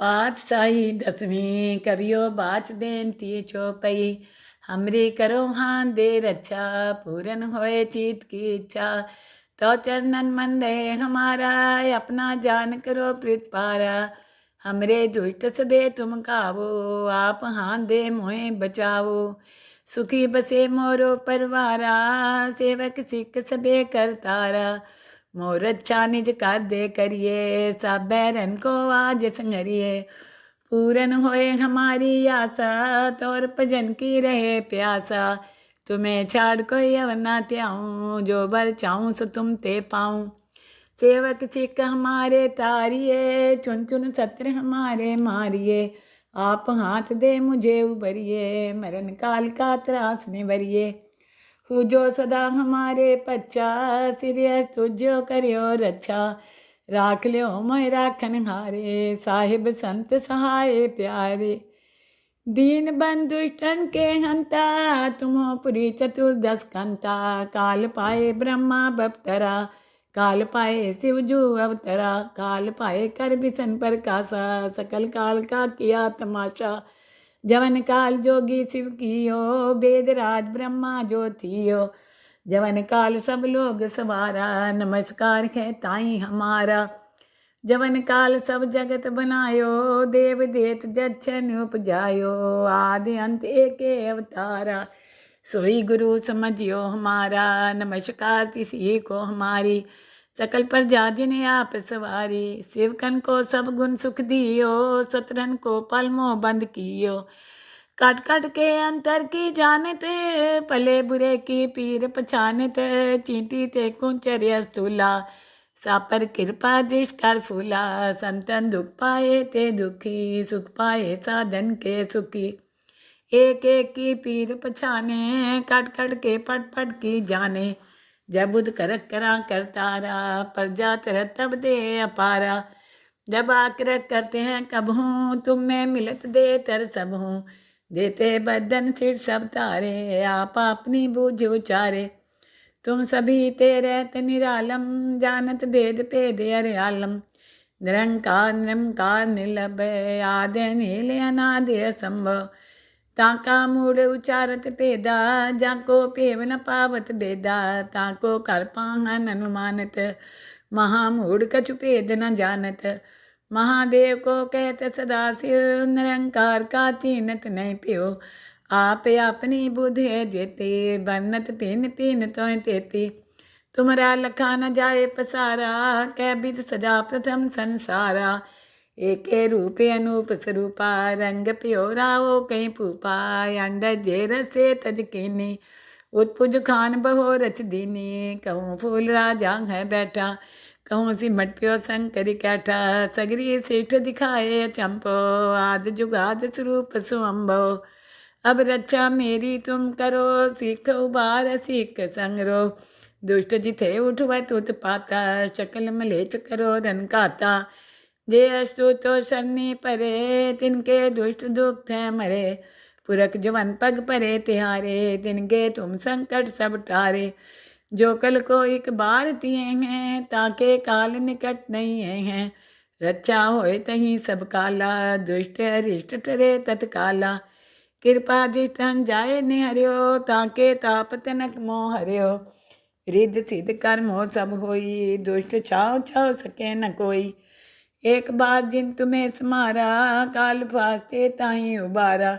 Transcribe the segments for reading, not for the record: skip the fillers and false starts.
पातशाही दसवीं कवियो बाच बेनती चौपई। हमरी करो हाँ दे रक्षा, पूरन होए चीत की इच्छा। तो चरणन मन रहे हमारा, अपना जान करो प्रीत पारा। हमरे दुष्ट सदे तुम कावो, आप हाँ दे मोहे बचावो। सुखी बसे मोरो परवारा, सेवक सिख सबे करतारा। मोर अच्छा निज कर दे करिए, सब बैरन को आज संगरिए। पूरन होए हमारी आशा, तोर भजन की रहे प्यासा। तुम्हें छाड़ कोई अवर ना त्याऊं, जो बर चाहूं सो तुम ते पाऊं। सेवक सिख हमारे तारिये, चुन चुन सत्र हमारे मारिए। आप हाथ दे मुझे उबरिए, मरण काल का त्रास निवरिए। जो सदा हमारे पच्चा, सिर तुझो करियो रक्षा। राख लियो मोय राखन हारे, साहिब संत सहाय प्यारे। दीन बंधु दुष्टन के हंता, तुमो पुरी चतुर्दश कंता। काल पाए ब्रह्मा बपतरा, काल पाए शिवजू अवतरा। काल पाए कर बिसन प्रकाशा, सकल काल का किया तमाशा। जवन काल जोगी शिव कियो, वेद राज ब्रह्मा जो थियो। जवन काल सब लोग सवारा, नमस्कार है ताई हमारा। जवन काल सब जगत बनायो, देव देत जच्छन उपजायो। आदि अंत एके अवतारा, सोई गुरु समझियो हमारा। नमस्कार तिसी को हमारी, सकल प्रजा जिन्हें आप सवारी। शिवकन को सब गुण सुख दियो, सतरन को पलमो बंद कियो। काट काट के अंतर की जानत, भले बुरे की पीर पछानत। चींटी ते कुंचर्य स्थूला, सापर कृपा दृष्ट कर फूला। संतन दुख पाए ते दुखी, सुख पाए साधन के सुखी। एक एक की पीर पछाने, कट कट के पट पट की जाने। जब बुध करक करा करतारा, प्रजा तरत तब दे अपारा। जब आग्रह करते हैं कब हूँ, तुम में मिलत दे तर सब हूँ। देते बदन सिर सब तारे, आप अपनी बूझ उचारे। तुम सभी तेरे निरालम, जानत भेद भेद अरे आलम। निरंकार निरंकार निलभय, आदि नील अनादि असंभव। ताका मूड उचारत भेदा, जाको पेव न पावत भेदा। ताको कर पाहन अनुमानत, महामूढ़ कछु भेद न जानत। महादेव को कहत सदा शिव, निरंकार का चीनत नहीं प्यो। आप अपनी बुद्धि है जेते, बरनत पिन पिन तोय तेती। तुमरा लखा न जाए पसारा, कै बिद सजा प्रथम संसारा। एके रूपे अनूप स्वरूपा, रंग प्योरा वो कहीं पूपा। अंड जे रसे तज कीनी, उत्पुज खान बहो रच दीनी। कहूँ फूल राजा है बैठा, कहूँ सिमट प्यो शंकर कैठा। सगरी श्रेष्ठ दिखाए चंपो, आद जुगाद स्वरूप सुअम्बो। अब रक्षा मेरी तुम करो, सीख उबार सीख संगरो। दुष्ट जिथे उठवत उत्पाता, शकल मलेच करो रन खाता। जे अस्तु तो शनि परे, तिनके दुष्ट दुख है मरे। पुरख जवन पग परे तिहारे, तिनके तुम संकट सब टारे। जो कल को एक बार तिए हैं, ताके काल निकट नहीं हैं। रक्षा होए तहीं सब काला, दुष्ट अरिष्ट टरे तत्काला। कृपा दृष्टन जाए निहरियो, ताके ताप तनक मोह हरियो। रिद्ध सिद्ध कर्म हो सब होई, दुष्ट छाव छाव सके न कोई। एक बार जिन तुम्हें समारा, काल फास्ते ताही उबारा।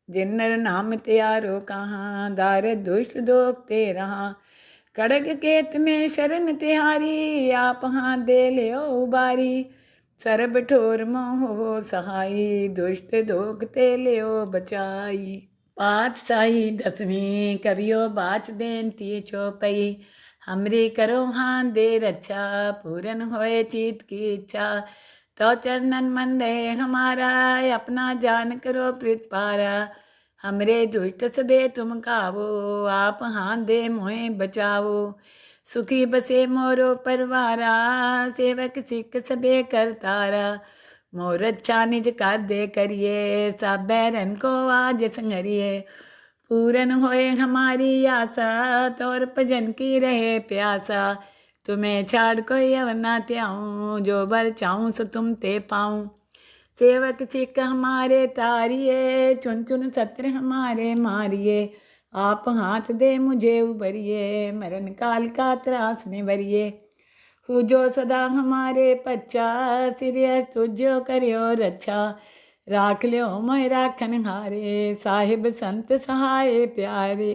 जिन नर नाम त्यारो कहाँ, दार दुष्ट दोख ते रहा। खड़ग केत में शरण तिहारी, आप हाथ दे लियो उबारी। सरब ठोर मोह हो सहाई, दुष्ट दोख ते लियो बचाई। पातशाही दसवीं कवियो बाच बेनती चौपई। हमरी करो हाँ दे रक्षा, पूरन होए चीत की इच्छा। तो चरणन मन रहे हमारा, अपना जान करो प्रीत पारा। हमरे दुष्ट सदे तुम कावो, आप हाथ दे मोहे बचावो। सुखी बसे मोरो परवारा, सेवक सिख सबे करतारा। मोर अच्छा निज कर दे करिए, सब बैरन को आज संगरिए। पूरन होए हमारी आशा, तोर भजन की रहे प्यासा। तुम्हें छाड़ कोई अवर ना त्याऊं, जो बर चाहूं सो तुम ते पाऊं। सेवक सिख हमारे तारिये, चुन चुन सत्र हमारे मारिये। आप हाथ दे मुझे उबरिये, मरण काल का त्रास निवरिये। पूजो सदा हमारे पच्चा, सिर तुझो करियो रक्षा। राख लियो मोय राखन हारे, साहिब संत सहाय प्यारे।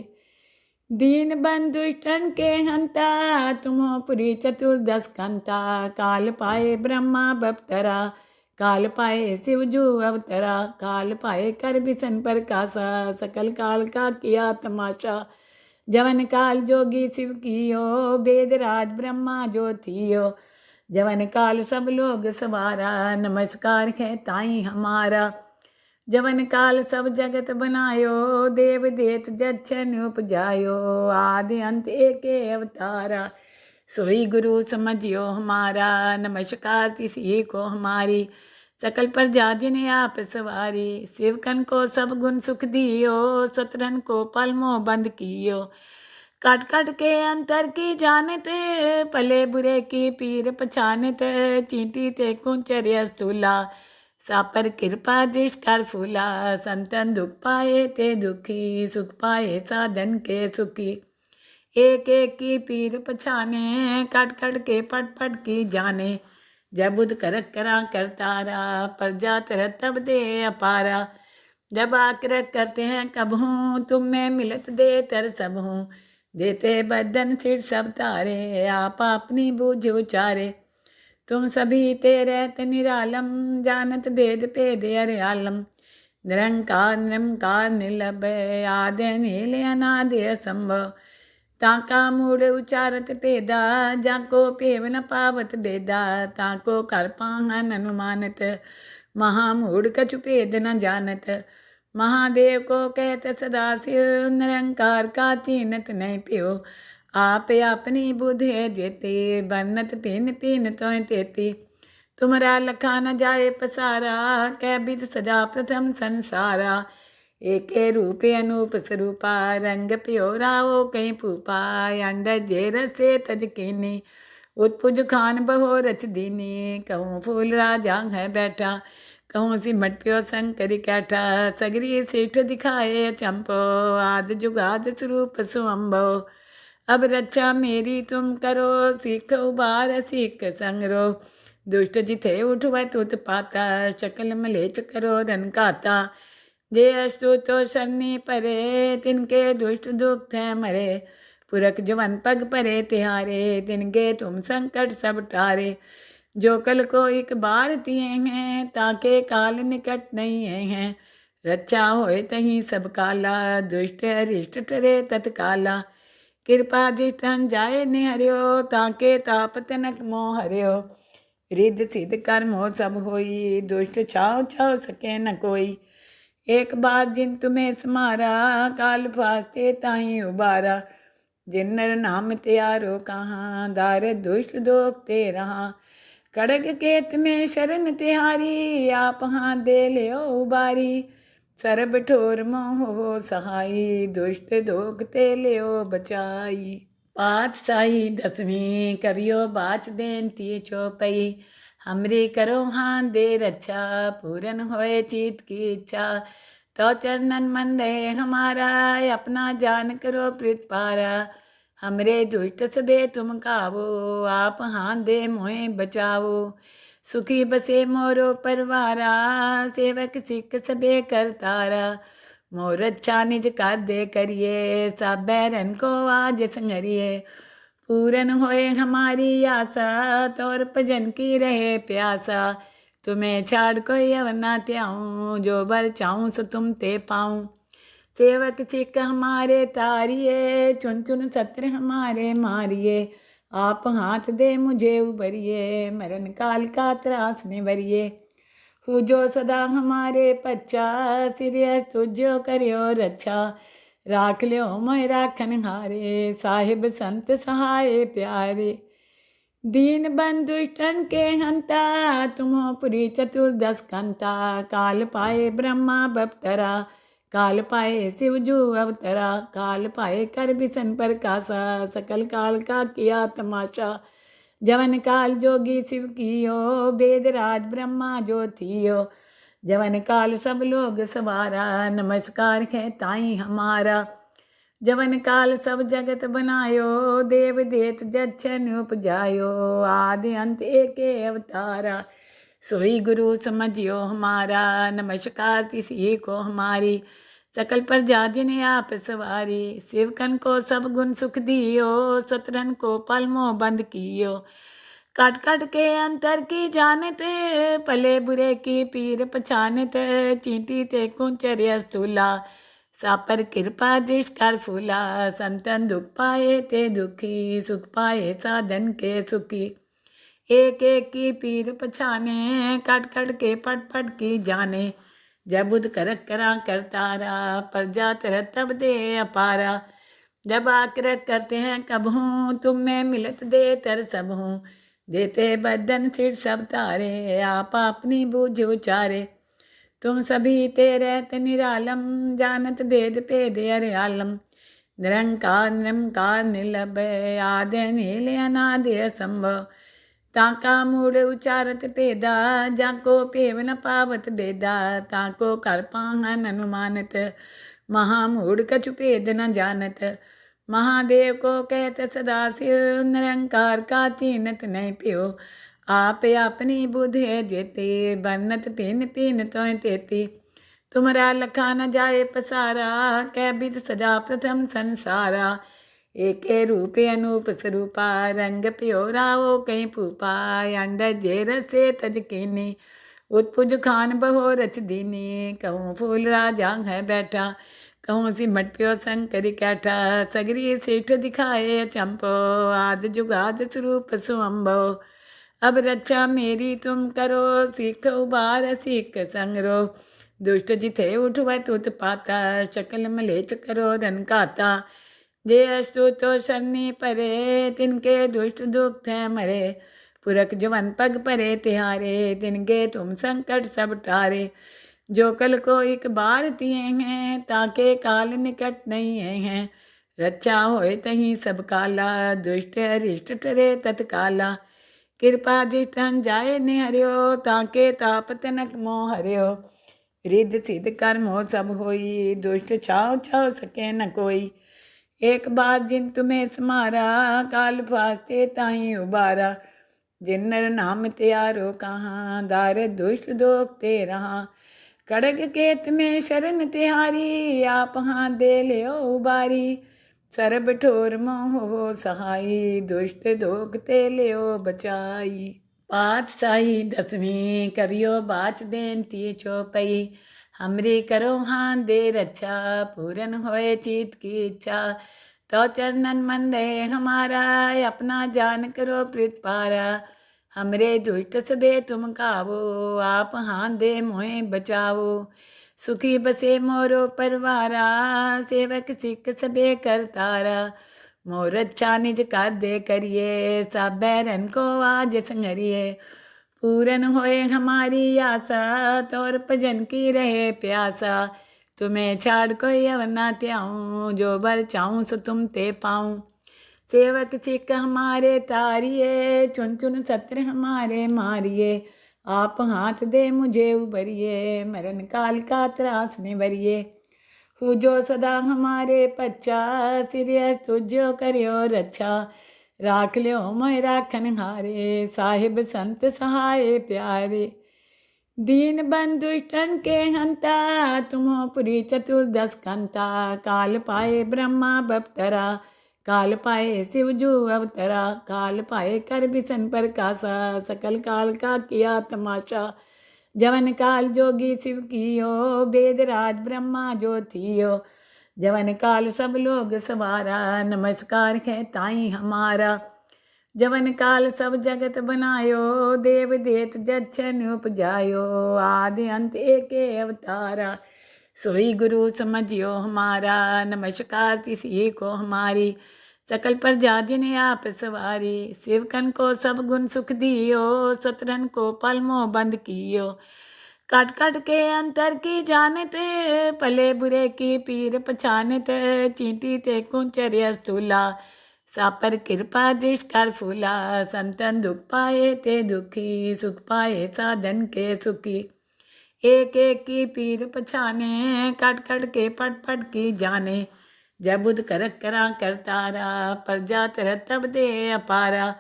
दीन बंधु दुष्टन के हंता, तुमो पुरी चतुर्दश कंता। काल पाए ब्रह्मा बपतरा, काल पाए शिवजू अवतरा। काल पाए कर बिसन प्रकाशा, सकल काल का किया तमाशा। जवन काल जोगी शिव कियो, वेद राज ब्रह्मा जो थियो। जवन काल सब लोग सवारा, नमस्कार है ताई हमारा। जवन काल सब जगत बनायो, देव देत जच्छन उपजायो। आदि अंत एके अवतारा, सोई गुरु समझियो हमारा। नमस्कार तिसी को हमारी, सकल प्रजा जिन्हें आप सवारी। शिवकन को सब गुण सुख दियो, सतरन को पलमो बंद कियो। काट काट के अंतर की जानत, भले बुरे की पीर पछानत। चींटी ते कुंचर स्थूला, सापर कृपा दृष्टार फूला। संतन दुख पाए ते दुखी, सुख पाए साधन के सुखी। एक एक की पीर पछाने, कट कट के पट पट की जाने। जब बुध करक करा करतारा, प्रजा तरत तब दे अपारा। जब आक्रक करते हैं कब हूँ, तुम में मिलत दे तर सब हूँ। देते बदन सिर सब तारे, आप अपनी बूझ उचारे। तुम सभी तेरत निरालम, जानत भेद भेद अरयालम। निरंकार निरंकार निर्लभ, आदि नील अनादि असंभव। ताका मूढ़ उचारत भेदा, जाको पेव न पावत भेदा। ताको कर पाहन अनुमानत, महामूढ़ कछु भेद न जानत। महादेव को कहत सदाशिव, निरंकार का चीनत नहीं प्यो। आप अपनी बुद्धि जेते, बन्नत पिन पिन तोय तेती। तुमरा लखा न जाए पसारा, कै बिद सजा प्रथम संसारा। एके रूपे अनूप स्वरूपा, रंग प्योरा वो कहीं पूपा। अंड जेर से तज कीनी, उत्पुज खान बहो रच दीनी। कहूँ फूल राजा है बैठा, कहूँ सिमट प्यो शंकर कैठा। सगरी श्रेष्ठ दिखाए चंपो, आद जुगाद स्वरूप सुअम्बो। अब रक्षा मेरी तुम करो, सीख उबार सीख संगरो। दुष्ट जिथे उठवा तुत पाता, शकल मलेच करो रन काता। जे अस्तु तो शनि परे, तिनके दुष्ट दुख थे मरे। पुरख जवन पग परे तिहारे, तिनके तुम संकट सब टारे। जो कल को एक बार तिए हैं, ताके काल निकट नहीं हैं। रक्षा होए तही सब काला, दुष्ट अरिष्ट टरे तत्काला। कृपा दृष्टन जाए निहरियो, ताके ताप तनक मोह हरियो। रिद्ध सिद्ध कर्मो सब होई, दुष्ट छाव छाव सके न कोई। एक बार जिन तुम्हें समारा, काल फास्ते ताही उबारा। जिन नर नाम त्यारो कहाँ, दार दुष्ट दोख ते रहा। कड़ग केत में शरण तिहारी, आप हाथ दे लियो उबारी। सरब ठोर मोह हो सहाई, दुष्ट दोख ते लियो बचाई। पातशाही दसवीं करियो बाच बेनती चौपई। हमरी करो हाथ दे रक्षा, पूरन होए चित की इच्छा। तो चरणन मन रहे हमारा, अपना जान करो प्रीत पारा। हमरे दुष्ट सदे तुम कावो, आप हाथ दे मोहे बचाओ। सुखी बसे मोरो परवारा, सेवक सिख सबे करतारा। मोर अच्छा निज कर दे करिए, सब बैरन को आज संगरिए। पूरन होए हमारी आशा, तोर भजन की रहे प्यासा। तुम्हें छाड़ कोई अवना त्याऊँ, जो बर चाहूँ सो तुम ते पाऊँ। सेवक सिख हमारे तारिये, चुन चुन सत्र हमारे मारिये। आप हाथ दे मुझे उबरिये, मरण काल का त्रास निवरिये। पूजो सदा हमारे पच्चा, सिर तुझो करियो रक्षा। राख लियो मोय राखन हारे, साहिब संत सहाय प्यारे। दीन बंधु दुष्टन के हंता, तुमो पुरी चतुर्दश कंता। काल पाए ब्रह्मा बपतरा, काल पाए शिवजू अवतरा। काल पाए कर बिसन प्रकाशा, सकल काल का किया तमाशा। जवन काल जोगी शिव कियो, वेद राज ब्रह्मा जो थियो। जवन काल सब लोग सवारा, नमस्कार है ताई हमारा। जवन काल सब जगत बनायो, देव देत जच्छन उपजायो, आदि अंत एके अवतारा। सोई गुरु समझियो हमारा, नमस्कार तिसी को हमारी। सकल प्रजा जिने आप सवारी, सेवकन को सब गुण सुख दियो, सतरन को पलमो बंद कियो। काट काट के अंतर की जानत, भले बुरे की पीर पछानत, चींटी ते कुंचर्य स्थूला, सापर कृपा दृष्ट कर फूला। संतन दुख पाए ते दुखी, सुख पाए साधन के सुखी। एक एक की पीर पछाने, कट कट के पट पट की जाने। जब बुध करक करा करतारा, प्रजा तरत तब दे अपारा। जब आग्रह करते हैं कब हूँ, तुम में मिलत दे तर सब हूँ। देते बदन सिर सब तारे, आप अपनी बूझ उचारे। तुम सभी तेरे निरालम, जानत भेद भेद अरियालम। निरंकार निरंकार निर्लभय, आदि नील अनादि असंभव। ताका मूड उचारत भेदा, जाको पेव न पावत भेदा। ताको कर पाहन अनुमानत, महामूड कछु भेद न जानत। महादेव को कहत सदा शिव, निरंकार का चीनत नहीं प्यो। आप अपनी बुध है जेते, बरनत पिन पिन तो तेती। तुमरा लखा न जाए पसारा, कै बिद सजा प्रथम संसारा। एके रूपे अनूप स्वरूपा, रंग प्योरा वो कहीं फूपा। अंड जेर से तज कीनी, उत्पुज खान बहो रच दीनी। कहूँ फूल राजा है बैठा, कहूँ सिमट प्यो शंकर कैठा। सगरी सेठ दिखाए चंपो, आद जुगाद स्वरूप सुअम्बो। अब रक्षा मेरी तुम करो, सीख उबार सीख संगरो। दुष्ट जिथे उठवत उत्पाता, शकल मलेच करो रन खाता। जे अस्तु तो शनि परे, तिनके दुष्ट दुख है मरे। पुरख जवन पग परे तिहारे, तिनके तुम संकट सब टारे। जो कल को एक बार दिए हैं, ताके काल निकट नहीं हैं। रक्षा होए तहीं सब काला, दुष्ट अरिष्ट टरे तत्काला। कृपा दृष्टन जाए निहर्यो, ताके ताप तनक मोह हर्यो। रिद्ध सिद्ध कर्म हो सब होई, दुष्ट छाव छाव सके न कोई। एक बार जिन तुम्हें समारा, काल फास्ते ताही उबारा। जिन नर नाम त्यारो कहाँ, दार दुष्ट दोख ते रहा। खड़ग केत में शरण तिहारी, आप हाथ दे लियो उबारी। सरब ठोर मोह हो सहाई, दुष्ट दोख ते लियो बचाई। पातशाही दसवीं करियो बाच बेनती चौपई। हमरी करो हाथ दे रक्षा, पूरन होए चित की इच्छा। तो चरणन मन रहे हमारा, अपना जान करो प्रीत पारा। हमरे दुष्ट सबे तुम कावो, आप हाथ दे मोहे बचावो। सुखी बसे मोरो परवारा, सेवक सिख सबे करतारा। मोर अच्छा निज कर दे करिए, सब बैरन को आज संगरिए। पूरन होए हमारी आशा, तोर भजन की रहे प्यासा। तुम्हें छाड़ कोई अवना त्याऊँ, जो बर चाहूँ सो तुम ते पाऊँ। सेवक सिख हमारे तारिये, चुन चुन सत्र हमारे मारिये। आप हाथ दे मुझे उबरिए, मरण काल का त्रास निवरिए। हु जो सदा हमारे पच्चा, सिर तुझो करियो रक्षा। राख लियो मोय राखन हारे, साहिब संत सहाय प्यारे। दीन बंधु दुष्टन के हंता, तुमो पुरी चतुर्दश कंता। काल पाए ब्रह्मा बपतरा, काल पाए शिवजू अवतरा। काल पाए कर बिसन प्रकाशा, सकल काल का किया तमाशा। जवन काल जोगी शिव कियो, वेद राज ब्रह्मा जो थियो। जवन काल सब लोग सवारा, नमस्कार है ताई हमारा। जवन काल सब जगत बनायो, देव देत जच्छन उपजायो। आदि अंत एके अवतारा। सोई गुरु समझियो हमारा, नमस्कार तिसी को हमारी। सकल प्रजा जिने आप सवारी, सेवकन को सब गुण सुख दियो। सतरन को पलमो बंद कियो। काट काट के अंतर की जानत, भले बुरे की पीर पछानत। चींटी ते कुंचर्य स्थूला, सापर कृपा दृष्ट कर फूला। संतन दुख पाए ते दुखी, सुख पाए साधन के सुखी। एक एक की पीर पछाने, कट कट के पट पट की जाने। जब बुध करक करा करतारा, प्रजा तरत तब दे अपारा।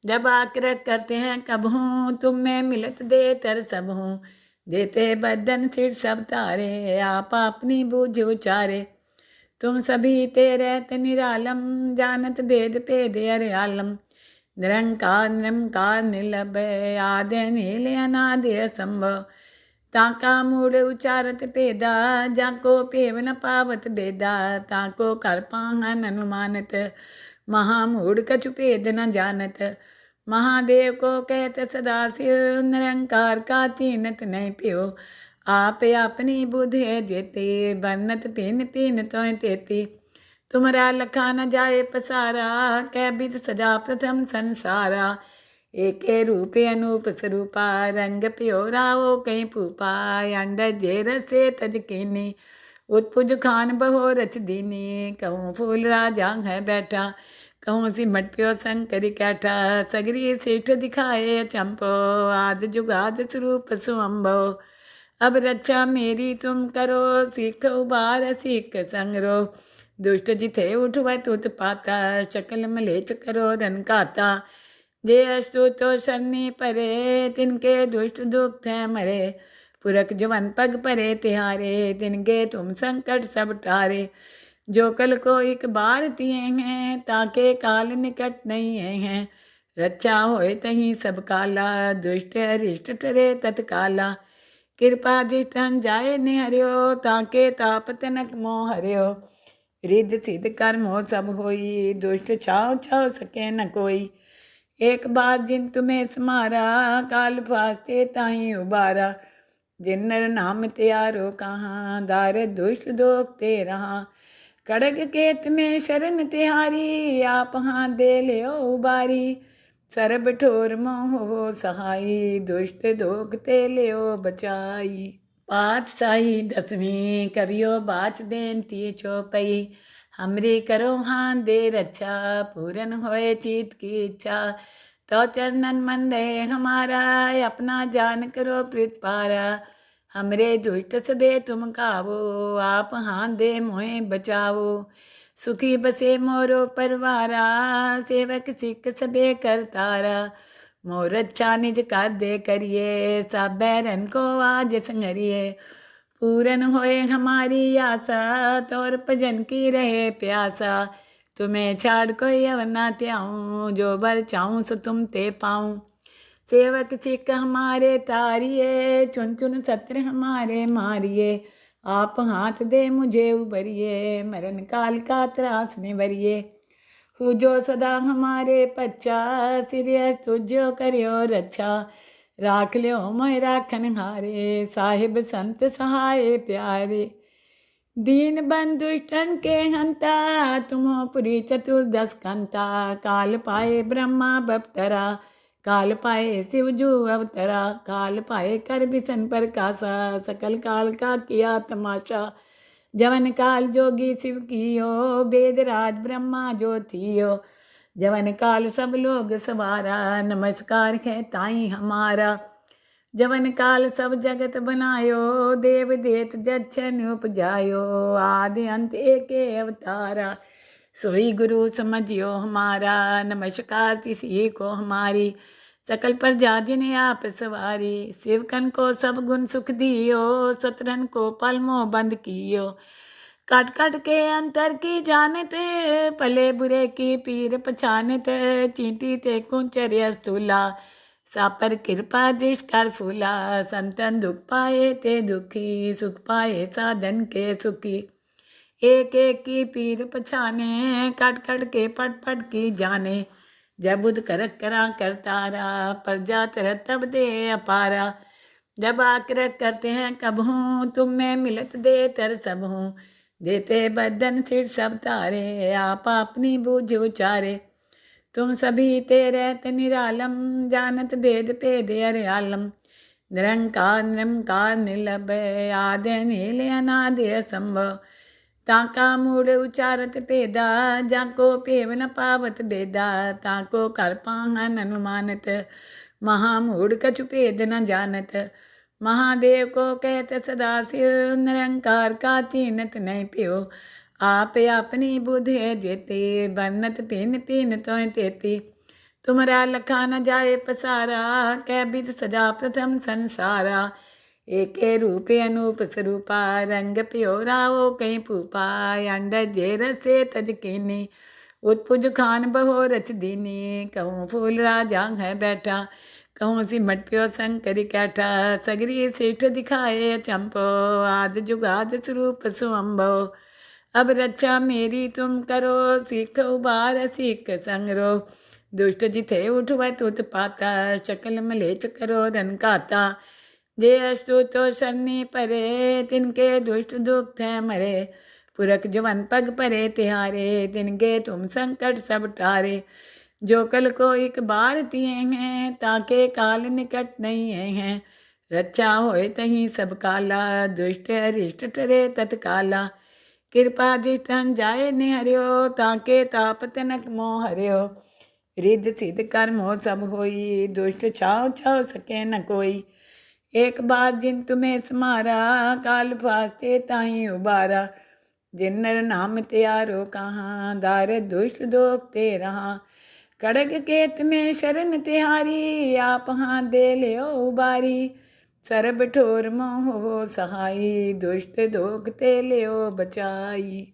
जब आकर करते हैं कब हूँ, तुम में मिलत दे तर सब हूँ। देते बदन सिर सब तारे, आप अपनी बूझ उचारे। तुम सभी तेरे निरालम, जानत भेद भेद अरे आलम। निरंकार निरंकार निर्लभय, आदि नील अनादि असंभव। ताका मूड उचारत पेदा, जाको पेव न पावत बेदा। ताको कर पाहन अनुमानत, महामूड कछु भेद न जानत। महादेव को कहत सदा शिव, निरंकार का चीनत नहीं प्यो। आप अपनी बुद्धि है जेते, बन्नत पिन पिन तोय तेती। तुमरा लखा न जाए पसारा, कै बिद सजा प्रथम संसारा। एके रूपे अनूप स्वरूपा, रंग प्योरा वो कहीं पूपा। अंड जेर से तज कीनी, उत्पुज खान बहो रच दीनी। कहूँ फूल राजा है बैठा, कहूँ सिमट प्यो शंकर कैठा। सगरी सिठ दिखाए चंपो, आद जुगाद स्वरूप सुअम्बो। अब रक्षा मेरी तुम करो, सीख उबार सीख संगरो। दुष्ट जिथे उठवत उत्पाता, शकल मलेच करो रन काता। जे अस्तु तो शनि परे, तिनके दुष्ट दुख है मरे। पुरख जवन पग परे तिहारे, तिनके तुम संकट सब टारे। जो कल को एक बार तिए हैं, ताके काल निकट नहीं हैं। रक्षा होए तहीं सब काला, दुष्ट अरिष्ट टरे तत्काला। कृपा दृष्टन जाए निहरियो, ताके ताप तनक मोह हरियो। रिद्ध सिद्ध कर्म हो सब होई, दुष्ट छाव छाव सके न कोई। एक बार जिन तुम्हें समारा, काल फास्ते ताही उबारा। जिन नर नाम त्यारो कहाँ, दार दुष्ट दोख ते रहा। कड़ग केत में शरण तिहारी, आप हाथ दे ले उबारी। सरब ठोर मोह हो सहाई, दुष्ट दोख ते ले बचाई। पातशाही दसवीं करियो बाच बेनती चौपई। हमरी करो हाथ दे रक्षा, पूरन होए चित की इच्छा। तो चरणन मन रहे हमारा, अपना जान करो प्रीत पारा। हमरे दुष्ट सबे तुम कावो, आप हाथ दे मोहे बचाओ। सुखी बसे मोरो परवारा, सेवक सिख सबे करतारा। मोर अच्छा निज कर दे करिए, सब बैरन को आज संगरिए। पूरन होए हमारी आशा, तोर भजन की रहे प्यासा। तुम्हें छाड़ कोई अवना त्याऊँ, जो बर चाहूँ सो तुम ते पाऊँ। सेवक सिख हमारे तारिए, चुन चुन सत्र हमारे मारिए। आप हाथ दे मुझे उबरिए, मरण काल का त्रास निवरिए। हु जो सदा हमारे पच्चा, सिर तुझो करियो रक्षा। राख लियो मोय राखन हारे, साहिब संत सहाय प्यारे। दीन बंधुष्टन के हंता, तुमो पुरी चतुर्दश कंता। काल पाए ब्रह्मा बपतरा, काल पाए शिवजू अवतरा। काल पाए कर बिसन प्रकाशा, सकल काल का किया तमाशा। जवन काल जोगी शिव कियो, वेद राज ब्रह्मा जो थियो। जवन काल सब लोग सवारा, नमस्कार है ताई हमारा। जवन काल सब जगत बनायो, देव देत जच्छन उपजायो। आदि अंत एके अवतारा, सोई गुरु समझियो हमारा। नमस्कार तिसी को हमारी, सकल प्रजा जिन्हें आप सवारी। शिवकन को सब गुण सुख दियो, सतरन को पलमो बंद कियो। काट काट के अंतर की जानत, भले बुरे की पीर पछानत। चींटी ते कुंचर स्थूला, सापर कृपा दृष्ट कर फूला। संतन दुख पाए ते दुखी, सुख पाए साधन के सुखी। एक एक की पीर पछाने, कट कट के पट पट की जाने। जब बुध करक करा करतारा, प्रजा तरत तब दे अपारा। जब आकर करते हैं कब हूँ, तुम में मिलत दे तर सब हूँ। देते बदन सिर सब तारे, आप अपनी बूझ उचारे। तुम सभी तेरे निरालम, जानत भेद भेद अरे आलम। निरंकार निरंकार निर्लभय, आदि नील अनादि असंभव। ताका मूड उचारत पेदा, जाको पेव न पावत बेदा। ताको कर पाहन अनुमानत, महामूड कछु भेद न जानत। महादेव को कहत सदा शिव, निरंकार का चीनत नहीं प्यो। आप अपनी बुध है जेते, बरनत पिन पिन तो तेती। तुमरा लखा न जाए पसारा, कै बिद सजा प्रथम संसारा। एके रूपे अनूप स्वरूपा, रंग प्योरा वो कहीं पूपा। अंड जेर से तज कीनी, उत्पुज खान बहो रच दीनी। कहूँ फूल राजा है बैठा, कहूँ सिमट प्यो शंकर कैठा। सगरी श्रेष्ठ दिखाए चंपो, आद जुगाद स्वरूप सुअम्बो। अब रक्षा मेरी तुम करो, सीख उबार सीख संगरो। दुष्ट जिथे उठवा तुत पाता, शकल मलेच करो रन काता। जे अस्तु तो शनि परे, तिनके दुष्ट दुख थे मरे। पुरख जवन पग परे तिहारे, तिनके तुम संकट सब टारे। जो कल को एक बार तिए हैं, ताके काल निकट नहीं हैं। रक्षा होए तही सब काला, दुष्ट अरिष्ट टरे तत्काला। कृपा दृष्टन जाए निहरियो, ताके ताप तनक मोह हरियो। रिद्ध सिद्ध कर्मो सब होई, दुष्ट छाव छाव सके न कोई। एक बार जिन तुम्हें समारा, काल फास्ते ताही उबारा। जिन नर नाम त्यारो कहाँ, दार दुष्ट दोख ते रहा। खड़ग केत में शरण तिहारी, आप हाथ दे लियो उबारी। सरब ठोर मोह हो सहाई, दुष्ट दोख ते लियो बचाई।